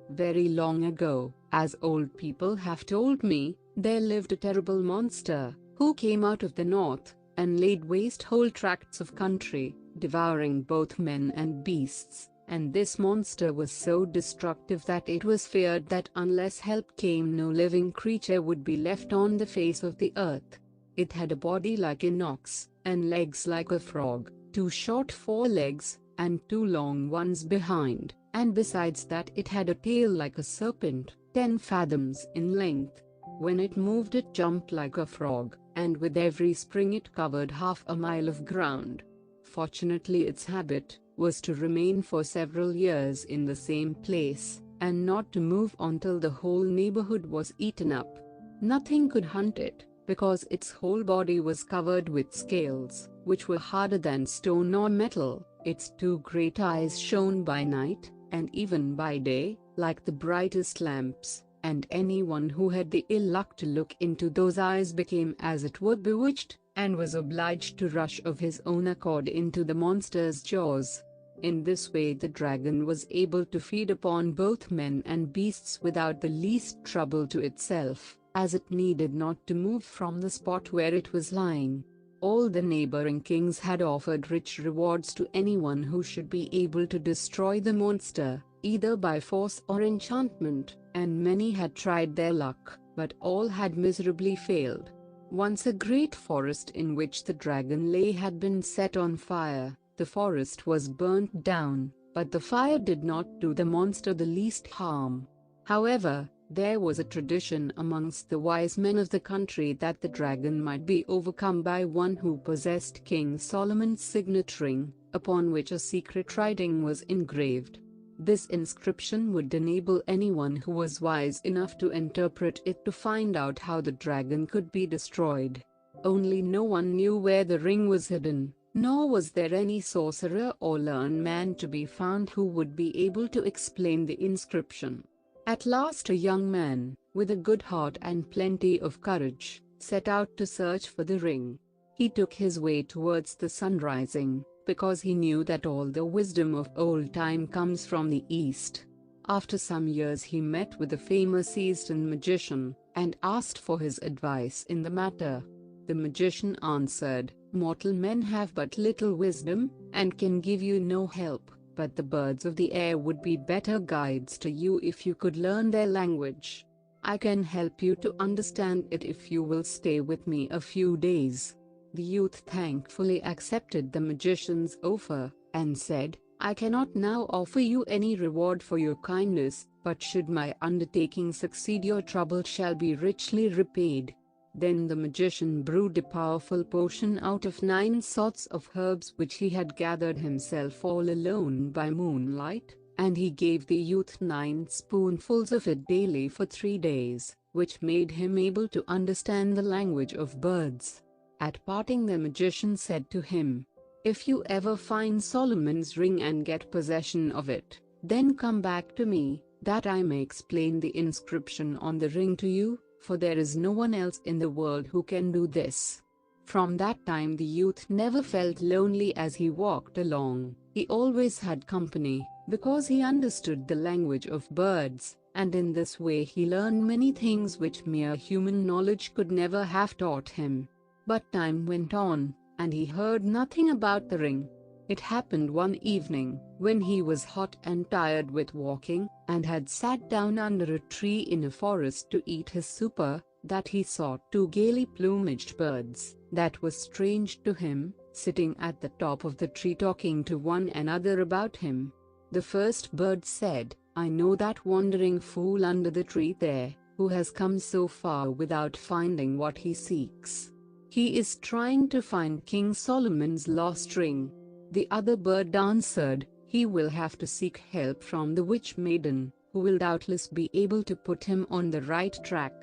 Very long ago, as old people have told me, there lived a terrible monster, who came out of the north, and laid waste whole tracts of country, devouring both men and beasts. And this monster was so destructive that it was feared that unless help came no living creature would be left on the face of the earth. It had a body like an ox, and legs like a frog, 2 short forelegs, and 2 long ones behind, and besides that it had a tail like a serpent, 10 fathoms in length. When it moved it jumped like a frog, and with every spring it covered half a mile of ground. Fortunately its habit was to remain for several years in the same place, and not to move until the whole neighborhood was eaten up. Nothing could hunt it, because its whole body was covered with scales, which were harder than stone or metal. Its 2 great eyes shone by night, and even by day, like the brightest lamps, and anyone who had the ill luck to look into those eyes became as it were bewitched, and was obliged to rush of his own accord into the monster's jaws. In this way the dragon was able to feed upon both men and beasts without the least trouble to itself, as it needed not to move from the spot where it was lying. All the neighboring kings had offered rich rewards to anyone who should be able to destroy the monster, either by force or enchantment, and many had tried their luck, but all had miserably failed. Once a great forest in which the dragon lay had been set on fire. The forest was burnt down, but the fire did not do the monster the least harm. However, there was a tradition amongst the wise men of the country that the dragon might be overcome by one who possessed King Solomon's signet ring, upon which a secret writing was engraved. This inscription would enable anyone who was wise enough to interpret it to find out how the dragon could be destroyed. Only no one knew where the ring was hidden, nor was there any sorcerer or learned man to be found who would be able to explain the inscription. At last a young man, with a good heart and plenty of courage, set out to search for the ring. He took his way towards the sun rising, because he knew that all the wisdom of old time comes from the east. After some years he met with a famous Eastern magician, and asked for his advice in the matter. The magician answered, "Mortal men have but little wisdom, and can give you no help. But the birds of the air would be better guides to you if you could learn their language. I can help you to understand it if you will stay with me a few days." The youth thankfully accepted the magician's offer, and said, "I cannot now offer you any reward for your kindness, but should my undertaking succeed your trouble shall be richly repaid." Then the magician brewed a powerful potion out of 9 sorts of herbs which he had gathered himself all alone by moonlight, and he gave the youth 9 spoonfuls of it daily for 3 days, which made him able to understand the language of birds. At parting the magician said to him, "If you ever find Solomon's ring and get possession of it, then come back to me, that I may explain the inscription on the ring to you, for there is no one else in the world who can do this." From that time the youth never felt lonely as he walked along. He always had company, because he understood the language of birds, and in this way he learned many things which mere human knowledge could never have taught him. But time went on, and he heard nothing about the ring. It happened one evening, when he was hot and tired with walking, and had sat down under a tree in a forest to eat his supper, that he saw 2 gaily plumaged birds, that was strange to him, sitting at the top of the tree talking to one another about him. The first bird said, "I know that wandering fool under the tree there, who has come so far without finding what he seeks. He is trying to find King Solomon's lost ring." The other bird answered, "He will have to seek help from the witch maiden, who will doubtless be able to put him on the right track.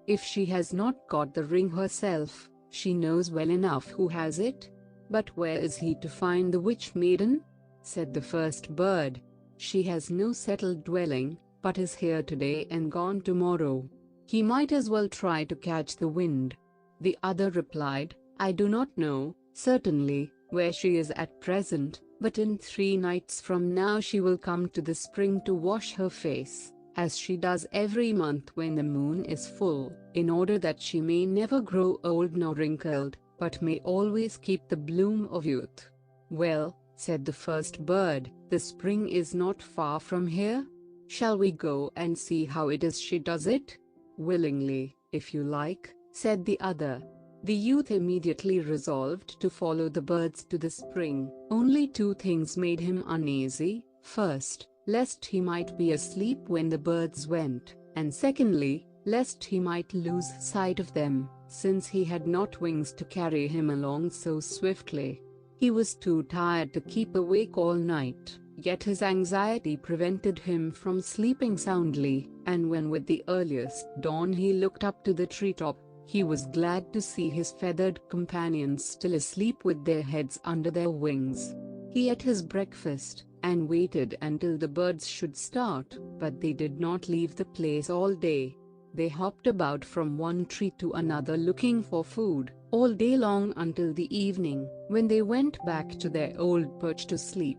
If she has not got the ring herself, she knows well enough who has it." "But where is he to find the witch maiden?" said the first bird. "She has no settled dwelling, but is here today and gone tomorrow. He might as well try to catch the wind." The other replied, "I do not know, certainly, where she is at present, but in 3 nights from now she will come to the spring to wash her face. as she does every month when the moon is full, in order that she may never grow old nor wrinkled, but may always keep the bloom of youth." "Well," said the first bird, "the spring is not far from here. Shall we go and see how it is she does it?" "Willingly, if you like," said the other. The youth immediately resolved to follow the birds to the spring. Only two things made him uneasy: first, lest he might be asleep when the birds went, and secondly, lest he might lose sight of them, since he had not wings to carry him along so swiftly. He was too tired to keep awake all night, yet his anxiety prevented him from sleeping soundly, and when with the earliest dawn he looked up to the treetop, he was glad to see his feathered companions still asleep with their heads under their wings. He ate his breakfast, and waited until the birds should start, but they did not leave the place all day. They hopped about from one tree to another looking for food, all day long until the evening, when they went back to their old perch to sleep.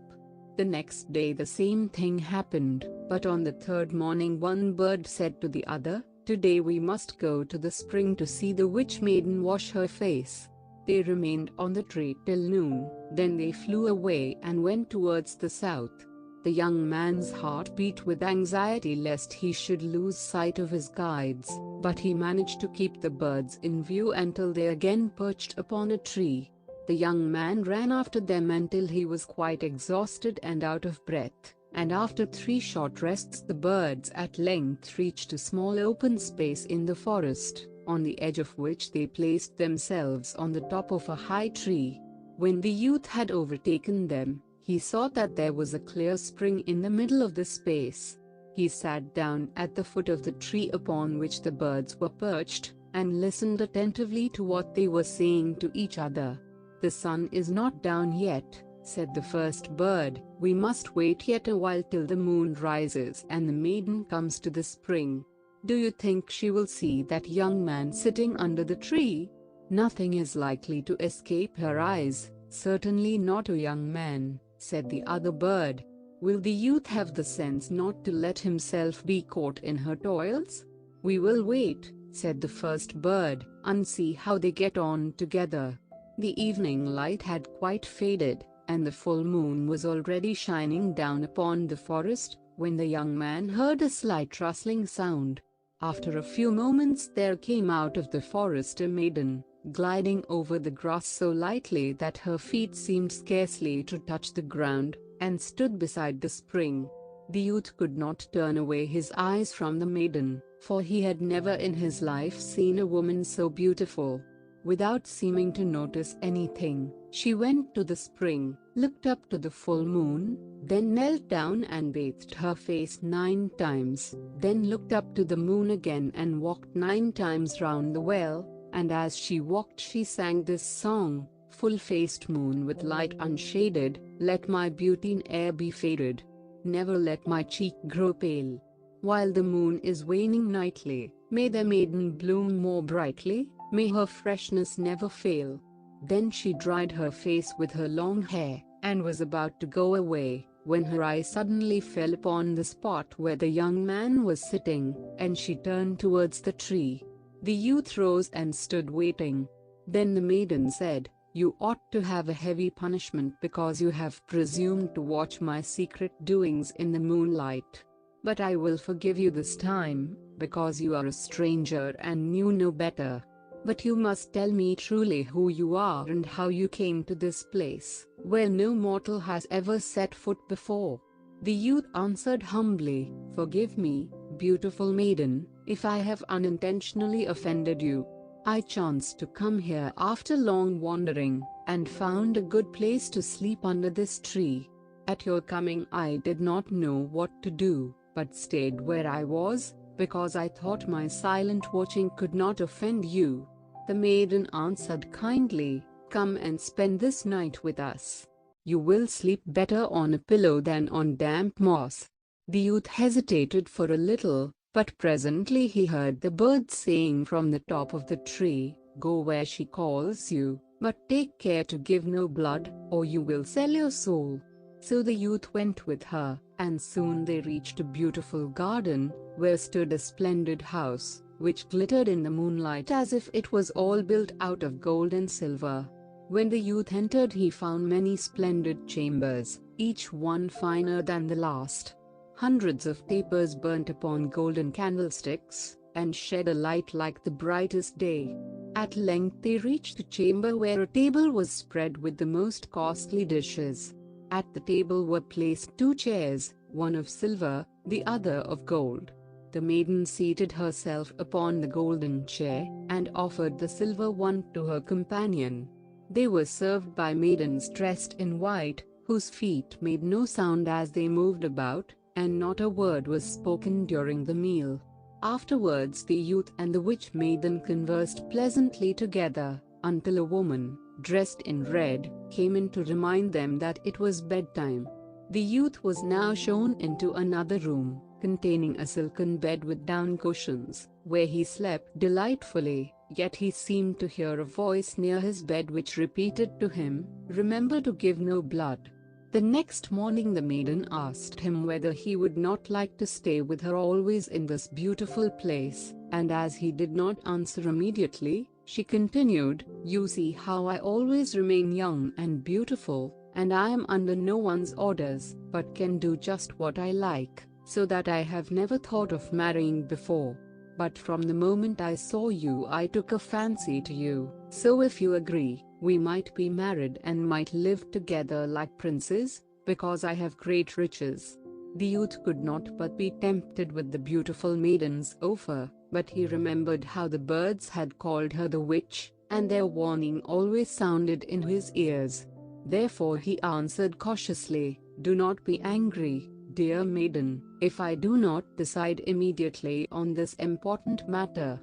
The next day the same thing happened, but on the third morning one bird said to the other, "Today we must go to the spring to see the witch maiden wash her face." They remained on the tree till noon, then they flew away and went towards the south. The young man's heart beat with anxiety lest he should lose sight of his guides, but he managed to keep the birds in view until they again perched upon a tree. The young man ran after them until he was quite exhausted and out of breath, and after 3 short rests the birds at length reached a small open space in the forest, on the edge of which they placed themselves on the top of a high tree. When the youth had overtaken them, he saw that there was a clear spring in the middle of the space. He sat down at the foot of the tree upon which the birds were perched, and listened attentively to what they were saying to each other. "The sun is not down yet," said the first bird. "We must wait yet a while till the moon rises and the maiden comes to the spring. Do you think she will see that young man sitting under the tree? Nothing is likely to escape her eyes, certainly not a young man," said the other bird. "Will the youth have the sense not to let himself be caught in her toils?" "We will wait," said the first bird, "and see how they get on together." The evening light had quite faded, and the full moon was already shining down upon the forest, when the young man heard a slight rustling sound. After a few moments there came out of the forest a maiden, gliding over the grass so lightly that her feet seemed scarcely to touch the ground, and stood beside the spring. The youth could not turn away his eyes from the maiden, for he had never in his life seen a woman so beautiful. Without seeming to notice anything, she went to the spring, looked up to the full moon, then knelt down and bathed her face 9 times, then looked up to the moon again and walked 9 times round the well, and as she walked she sang this song: "Full-faced moon with light unshaded, let my beauty ne'er be faded. Never let my cheek grow pale. While the moon is waning nightly, may the maiden bloom more brightly, may her freshness never fail." Then she dried her face with her long hair, and was about to go away, when her eye suddenly fell upon the spot where the young man was sitting, and she turned towards the tree. The youth rose and stood waiting. Then the maiden said, "You ought to have a heavy punishment because you have presumed to watch my secret doings in the moonlight. But I will forgive you this time, because you are a stranger and knew no better. But you must tell me truly who you are and how you came to this place, where no mortal has ever set foot before." The youth answered humbly, "Forgive me, beautiful maiden, if I have unintentionally offended you. I chanced to come here after long wandering, and found a good place to sleep under this tree. At your coming I did not know what to do, but stayed where I was, because I thought my silent watching could not offend you." The maiden answered kindly, "Come and spend this night with us. You will sleep better on a pillow than on damp moss." The youth hesitated for a little, but presently he heard the bird saying from the top of the tree, "Go where she calls you, but take care to give no blood, or you will sell your soul." So the youth went with her, and soon they reached a beautiful garden, where stood a splendid house, which glittered in the moonlight as if it was all built out of gold and silver. When the youth entered, he found many splendid chambers, each one finer than the last. Hundreds of tapers burnt upon golden candlesticks, and shed a light like the brightest day. At length they reached a chamber where a table was spread with the most costly dishes. At the table were placed 2 chairs, one of silver, the other of gold. The maiden seated herself upon the golden chair, and offered the silver one to her companion. They were served by maidens dressed in white, whose feet made no sound as they moved about, and not a word was spoken during the meal. Afterwards the youth and the witch maiden conversed pleasantly together, until a woman, dressed in red, came in to remind them that it was bedtime. The youth was now shown into another room, containing a silken bed with down cushions, where he slept delightfully, yet he seemed to hear a voice near his bed which repeated to him, "Remember to give no blood." The next morning the maiden asked him whether he would not like to stay with her always in this beautiful place, and as he did not answer immediately, she continued, "You see how I always remain young and beautiful, and I am under no one's orders, but can do just what I like, so that I have never thought of marrying before. But from the moment I saw you I took a fancy to you, so if you agree, we might be married and might live together like princes, because I have great riches." The youth could not but be tempted with the beautiful maiden's offer, but he remembered how the birds had called her the witch, and their warning always sounded in his ears. Therefore he answered cautiously, "Do not be angry, dear maiden, if I do not decide immediately on this important matter.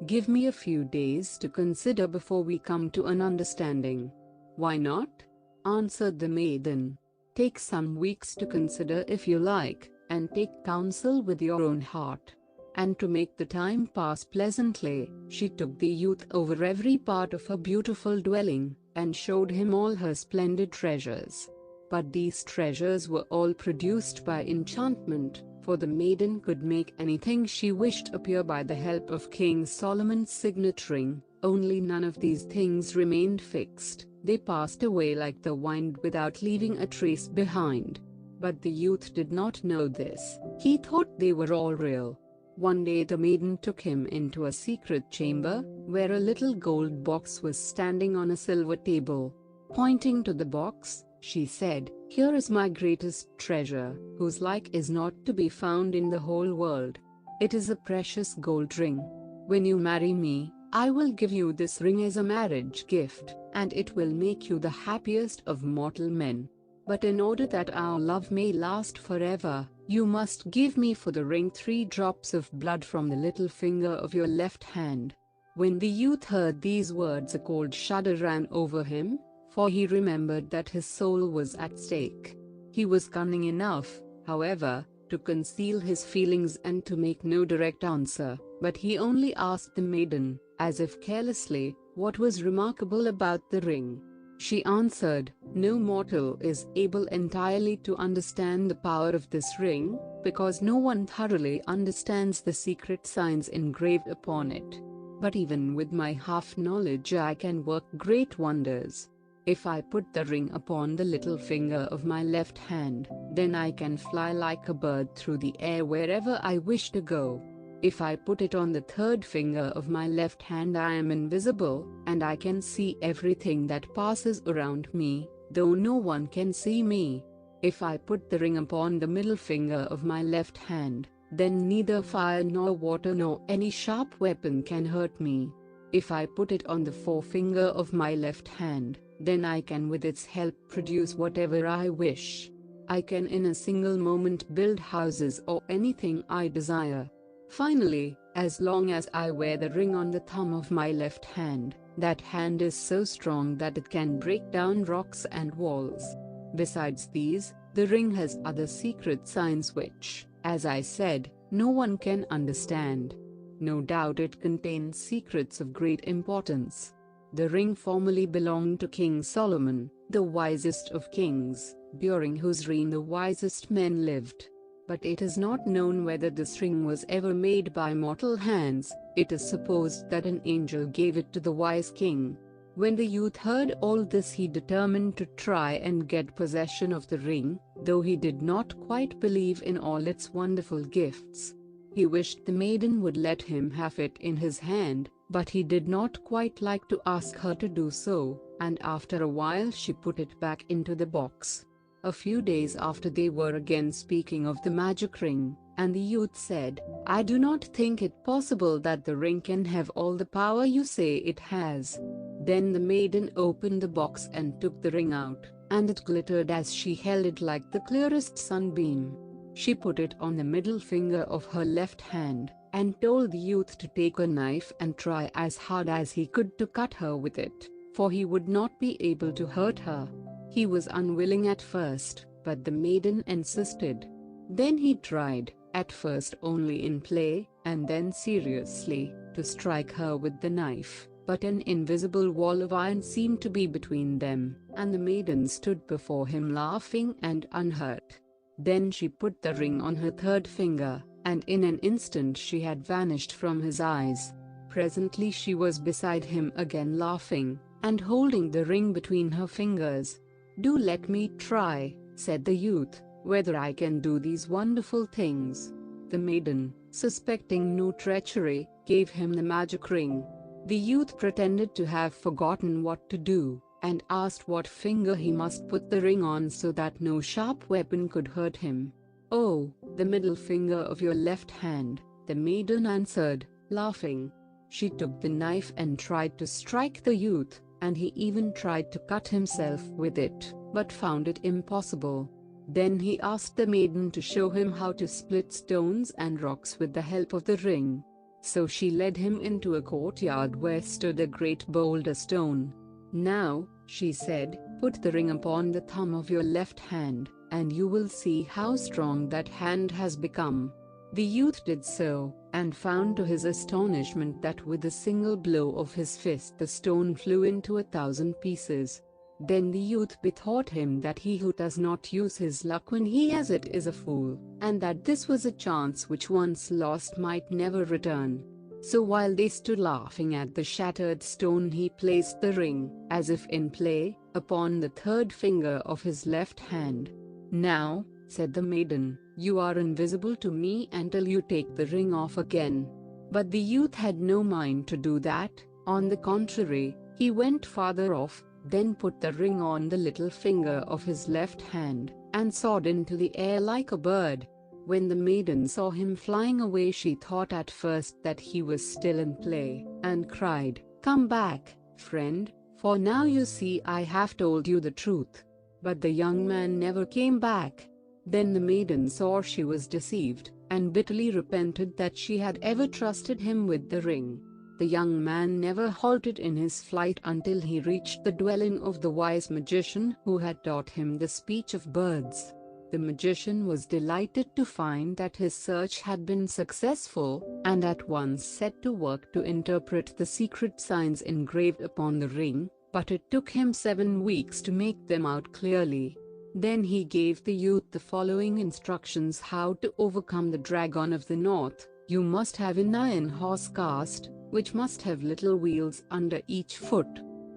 Give me a few days to consider before we come to an understanding." "Why not?" answered the maiden. "Take some weeks to consider if you like, and take counsel with your own heart." And to make the time pass pleasantly, she took the youth over every part of her beautiful dwelling, and showed him all her splendid treasures. But these treasures were all produced by enchantment, for the maiden could make anything she wished appear by the help of King Solomon's signet ring. Only none of these things remained fixed, they passed away like the wind without leaving a trace behind. But the youth did not know this, he thought they were all real. One day the maiden took him into a secret chamber, where a little gold box was standing on a silver table. Pointing to the box, she said, "Here is my greatest treasure, whose like is not to be found in the whole world. It is a precious gold ring. When you marry me, I will give you this ring as a marriage gift, and it will make you the happiest of mortal men. But in order that our love may last forever, you must give me for the ring 3 drops of blood from the little finger of your left hand." When the youth heard these words, a cold shudder ran over him, for he remembered that his soul was at stake. He was cunning enough, however, to conceal his feelings and to make no direct answer, but he only asked the maiden, as if carelessly, what was remarkable about the ring. She answered, "No mortal is able entirely to understand the power of this ring, because no one thoroughly understands the secret signs engraved upon it. But even with my half knowledge I can work great wonders. If I put the ring upon the little finger of my left hand, then I can fly like a bird through the air wherever I wish to go. If I put it on the 3rd finger of my left hand I am invisible, and I can see everything that passes around me, though no one can see me. If I put the ring upon the middle finger of my left hand, then neither fire nor water nor any sharp weapon can hurt me. If I put it on the forefinger of my left hand, then I can with its help produce whatever I wish. I can in a single moment build houses or anything I desire. Finally, as long as I wear the ring on the thumb of my left hand, that hand is so strong that it can break down rocks and walls. Besides these, the ring has other secret signs which, as I said, no one can understand. No doubt it contains secrets of great importance. The ring formerly belonged to King Solomon, the wisest of kings, during whose reign the wisest men lived. But it is not known whether this ring was ever made by mortal hands. It is supposed that an angel gave it to the wise king. When the youth heard all this, he determined to try and get possession of the ring, though he did not quite believe in all its wonderful gifts. He wished the maiden would let him have it in his hand, but he did not quite like to ask her to do so, and after a while she put it back into the box. A few days after, they were again speaking of the magic ring, and the youth said, "I do not think it possible that the ring can have all the power you say it has." Then the maiden opened the box and took the ring out, and it glittered as she held it like the clearest sunbeam. She put it on the middle finger of her left hand, and told the youth to take a knife and try as hard as he could to cut her with it, for he would not be able to hurt her. He was unwilling at first, but the maiden insisted. Then he tried, at first only in play, and then seriously, to strike her with the knife, but an invisible wall of iron seemed to be between them, and the maiden stood before him laughing and unhurt. Then she put the ring on her third finger, and in an instant she had vanished from his eyes. Presently she was beside him again, laughing, and holding the ring between her fingers. "Do let me try," said the youth, "whether I can do these wonderful things." The maiden, suspecting no treachery, gave him the magic ring. The youth pretended to have forgotten what to do, and asked what finger he must put the ring on so that no sharp weapon could hurt him. "Oh, the middle finger of your left hand," the maiden answered, laughing. She took the knife and tried to strike the youth, and he even tried to cut himself with it, but found it impossible. Then he asked the maiden to show him how to split stones and rocks with the help of the ring. So she led him into a courtyard where stood a great boulder stone. "Now," she said, "put the ring upon the thumb of your left hand, and you will see how strong that hand has become." The youth did so, and found to his astonishment that with a single blow of his fist the stone flew into 1,000 pieces. Then the youth bethought him that he who does not use his luck when he has it is a fool, and that this was a chance which once lost might never return. So while they stood laughing at the shattered stone, he placed the ring, as if in play, upon the third finger of his left hand. "Now," said the maiden, "you are invisible to me until you take the ring off again." But the youth had no mind to do that. On the contrary, he went farther off, then put the ring on the little finger of his left hand, and soared into the air like a bird. When the maiden saw him flying away, she thought at first that he was still in play, and cried, "Come back, friend, for now you see I have told you the truth." But the young man never came back. Then the maiden saw she was deceived, and bitterly repented that she had ever trusted him with the ring. The young man never halted in his flight until he reached the dwelling of the wise magician who had taught him the speech of birds. The magician was delighted to find that his search had been successful, and at once set to work to interpret the secret signs engraved upon the ring, but it took him 7 weeks to make them out clearly. Then he gave the youth the following instructions how to overcome the dragon of the north. "You must have an iron horse cast, which must have little wheels under each foot.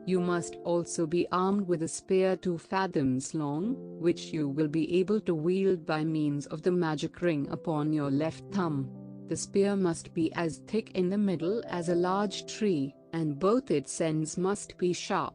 You must also be armed with a spear 2 fathoms long, which you will be able to wield by means of the magic ring upon your left thumb. The spear must be as thick in the middle as a large tree, and both its ends must be sharp.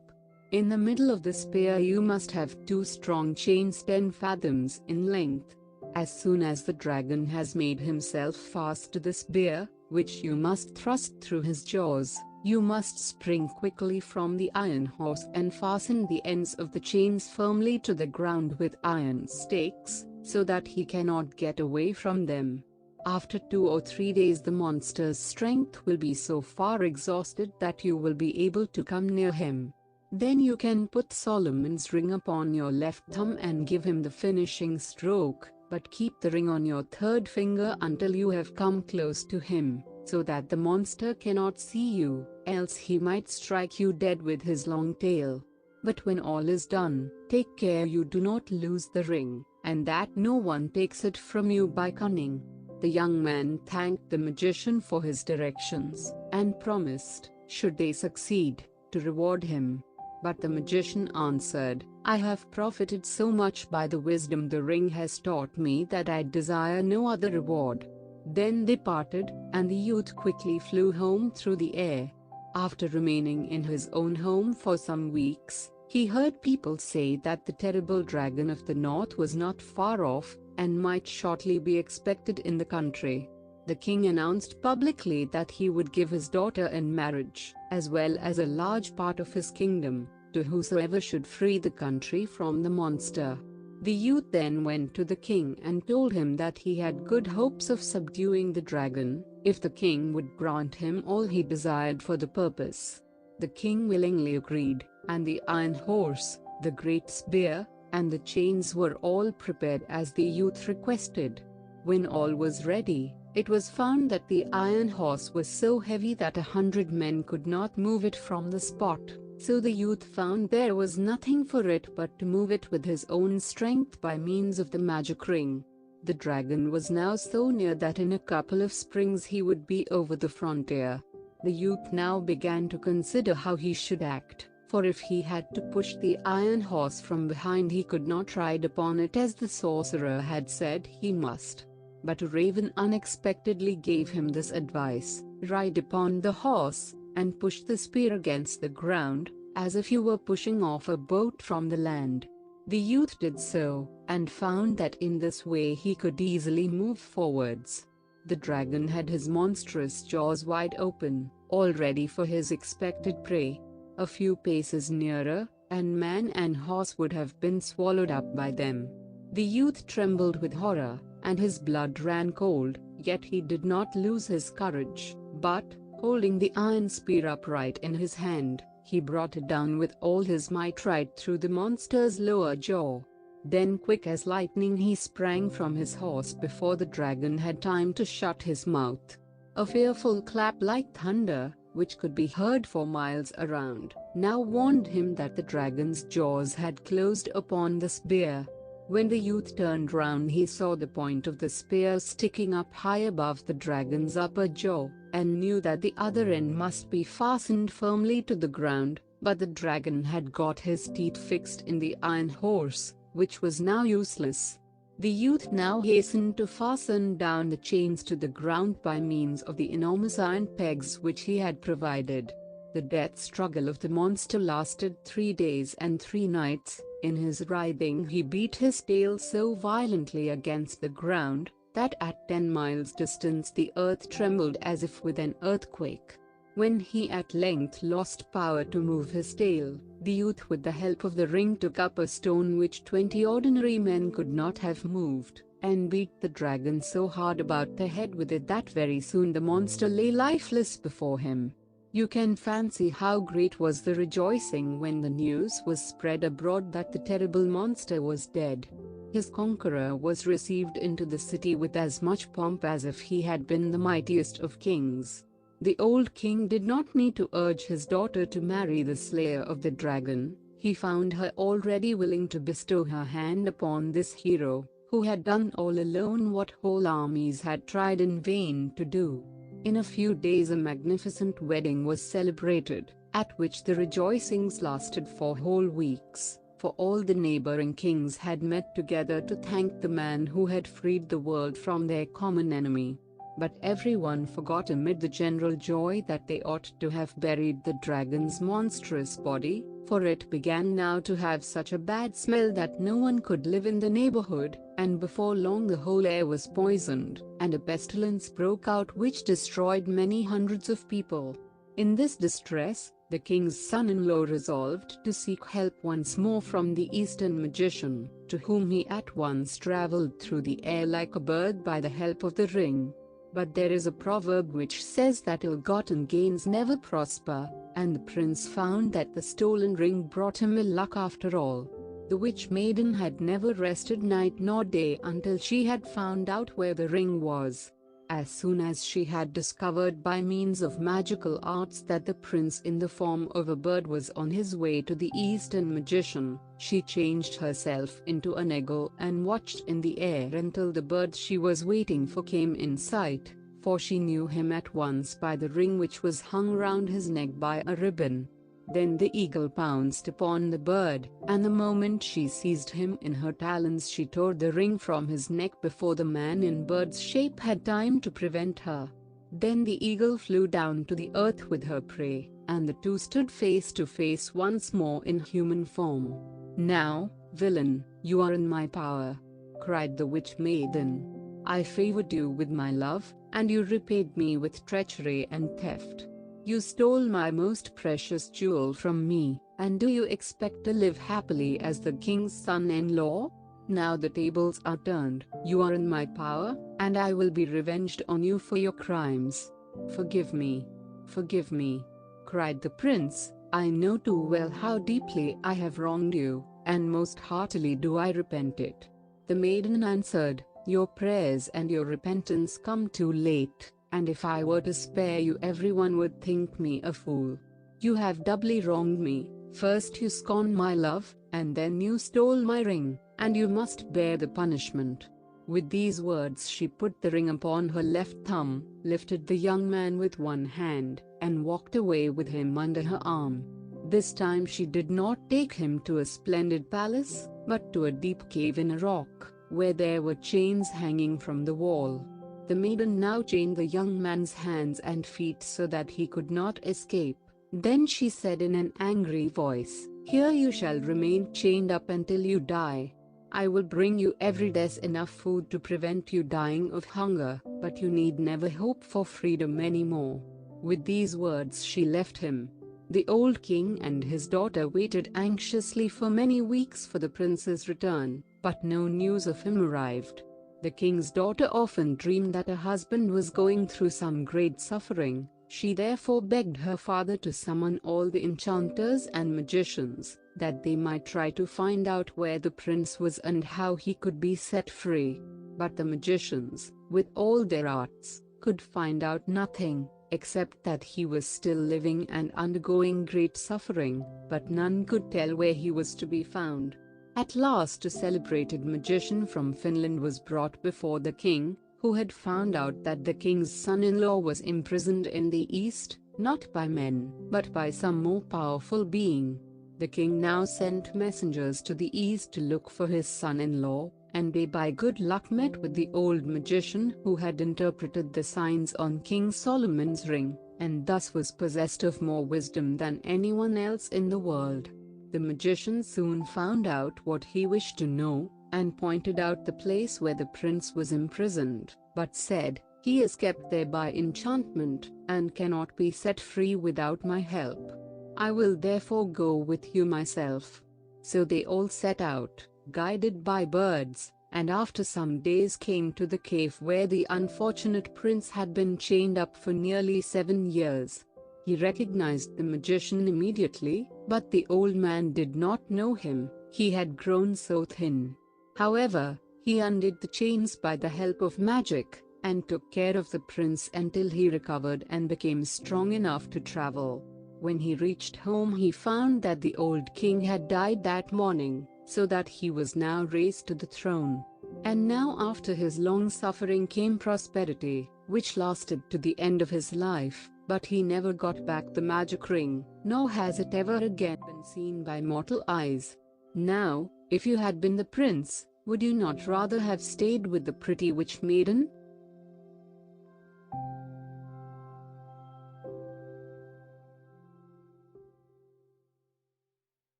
In the middle of the spear you must have 2 strong chains 10 fathoms in length. As soon as the dragon has made himself fast to the spear, which you must thrust through his jaws, you must spring quickly from the iron horse and fasten the ends of the chains firmly to the ground with iron stakes, so that he cannot get away from them. After 2 or 3 days the monster's strength will be so far exhausted that you will be able to come near him. Then you can put Solomon's ring upon your left thumb and give him the finishing stroke, but keep the ring on your third finger until you have come close to him, so that the monster cannot see you, else he might strike you dead with his long tail. But when all is done, take care you do not lose the ring, and that no one takes it from you by cunning." The young man thanked the magician for his directions, and promised, should they succeed, to reward him. But the magician answered, "I have profited so much by the wisdom the ring has taught me that I desire no other reward." Then they parted, and the youth quickly flew home through the air. After remaining in his own home for some weeks, he heard people say that the terrible dragon of the north was not far off, and might shortly be expected in the country. The king announced publicly that he would give his daughter in marriage, as well as a large part of his kingdom, to whosoever should free the country from the monster. The youth then went to the king and told him that he had good hopes of subduing the dragon, if the king would grant him all he desired for the purpose. The king willingly agreed, and the iron horse, the great spear, and the chains were all prepared as the youth requested. When all was ready, it was found that the iron horse was so heavy that 100 men could not move it from the spot. So the youth found there was nothing for it but to move it with his own strength by means of the magic ring. The dragon was now so near that in a couple of springs he would be over the frontier. The youth now began to consider how he should act, for if he had to push the iron horse from behind he could not ride upon it as the sorcerer had said he must. But a raven unexpectedly gave him this advice: "Ride upon the horse, and push the spear against the ground, as if you were pushing off a boat from the land." The youth did so, and found that in this way he could easily move forwards. The dragon had his monstrous jaws wide open, all ready for his expected prey. A few paces nearer, and man and horse would have been swallowed up by them. The youth trembled with horror, and his blood ran cold, yet he did not lose his courage, but, holding the iron spear upright in his hand, he brought it down with all his might right through the monster's lower jaw. Then quick as lightning he sprang from his horse before the dragon had time to shut his mouth. A fearful clap like thunder, which could be heard for miles around, now warned him that the dragon's jaws had closed upon the spear. When the youth turned round he saw the point of the spear sticking up high above the dragon's upper jaw, and knew that the other end must be fastened firmly to the ground, but the dragon had got his teeth fixed in the iron horse, which was now useless. The youth now hastened to fasten down the chains to the ground by means of the enormous iron pegs which he had provided. The death struggle of the monster lasted 3 days and 3 nights. In his writhing he beat his tail so violently against the ground, that at 10 miles distance the earth trembled as if with an earthquake. When he at length lost power to move his tail, the youth with the help of the ring took up a stone which 20 ordinary men could not have moved, and beat the dragon so hard about the head with it that very soon the monster lay lifeless before him. You can fancy how great was the rejoicing when the news was spread abroad that the terrible monster was dead. His conqueror was received into the city with as much pomp as if he had been the mightiest of kings. The old king did not need to urge his daughter to marry the slayer of the dragon. He found her already willing to bestow her hand upon this hero, who had done all alone what whole armies had tried in vain to do. In a few days a magnificent wedding was celebrated, at which the rejoicings lasted for whole weeks, for all the neighboring kings had met together to thank the man who had freed the world from their common enemy. But everyone forgot amid the general joy that they ought to have buried the dragon's monstrous body, for it began now to have such a bad smell that no one could live in the neighborhood, and before long the whole air was poisoned, and a pestilence broke out which destroyed many hundreds of people. In this distress, the king's son-in-law resolved to seek help once more from the Eastern magician, to whom he at once traveled through the air like a bird by the help of the ring. But there is a proverb which says that ill-gotten gains never prosper, and the prince found that the stolen ring brought him ill luck after all. The witch maiden had never rested night nor day until she had found out where the ring was. As soon as she had discovered by means of magical arts that the prince in the form of a bird was on his way to the eastern magician, she changed herself into an eagle and watched in the air until the bird she was waiting for came in sight, for she knew him at once by the ring which was hung round his neck by a ribbon. Then the eagle pounced upon the bird, and the moment she seized him in her talons she tore the ring from his neck before the man in bird's shape had time to prevent her. Then the eagle flew down to the earth with her prey, and the two stood face to face once more in human form. "Now, villain, you are in my power," cried the witch maiden. "I favored you with my love, and you repaid me with treachery and theft. You stole my most precious jewel from me, and do you expect to live happily as the king's son-in-law? Now the tables are turned, you are in my power, and I will be revenged on you for your crimes. Forgive me, forgive me," cried the prince. "I know too well how deeply I have wronged you, and most heartily do I repent it." The maiden answered, "Your prayers and your repentance come too late. And if I were to spare you, everyone would think me a fool. You have doubly wronged me. First you scorned my love, and then you stole my ring, and you must bear the punishment." With these words she put the ring upon her left thumb, lifted the young man with one hand, and walked away with him under her arm. This time she did not take him to a splendid palace, but to a deep cave in a rock, where there were chains hanging from the wall. The maiden now chained the young man's hands and feet so that he could not escape. Then she said in an angry voice, "Here you shall remain chained up until you die. I will bring you every day enough food to prevent you dying of hunger, but you need never hope for freedom anymore." With these words she left him. The old king and his daughter waited anxiously for many weeks for the prince's return, but no news of him arrived. The king's daughter often dreamed that her husband was going through some great suffering. She therefore begged her father to summon all the enchanters and magicians, that they might try to find out where the prince was and how he could be set free. But the magicians, with all their arts, could find out nothing, except that he was still living and undergoing great suffering, but none could tell where he was to be found. At last a celebrated magician from Finland was brought before the king, who had found out that the king's son-in-law was imprisoned in the east, not by men, but by some more powerful being. The king now sent messengers to the east to look for his son-in-law, and they by good luck met with the old magician who had interpreted the signs on King Solomon's ring, and thus was possessed of more wisdom than anyone else in the world. The magician soon found out what he wished to know, and pointed out the place where the prince was imprisoned, but said, "He is kept there by enchantment, and cannot be set free without my help. I will therefore go with you myself." So they all set out, guided by birds, and after some days came to the cave where the unfortunate prince had been chained up for nearly 7 years. He recognized the magician immediately, but the old man did not know him, he had grown so thin. However, he undid the chains by the help of magic, and took care of the prince until he recovered and became strong enough to travel. When he reached home he found that the old king had died that morning, so that he was now raised to the throne. And now after his long suffering came prosperity, which lasted to the end of his life, but he never got back the magic ring, nor has it ever again been seen by mortal eyes. Now, if you had been the prince, would you not rather have stayed with the pretty witch maiden?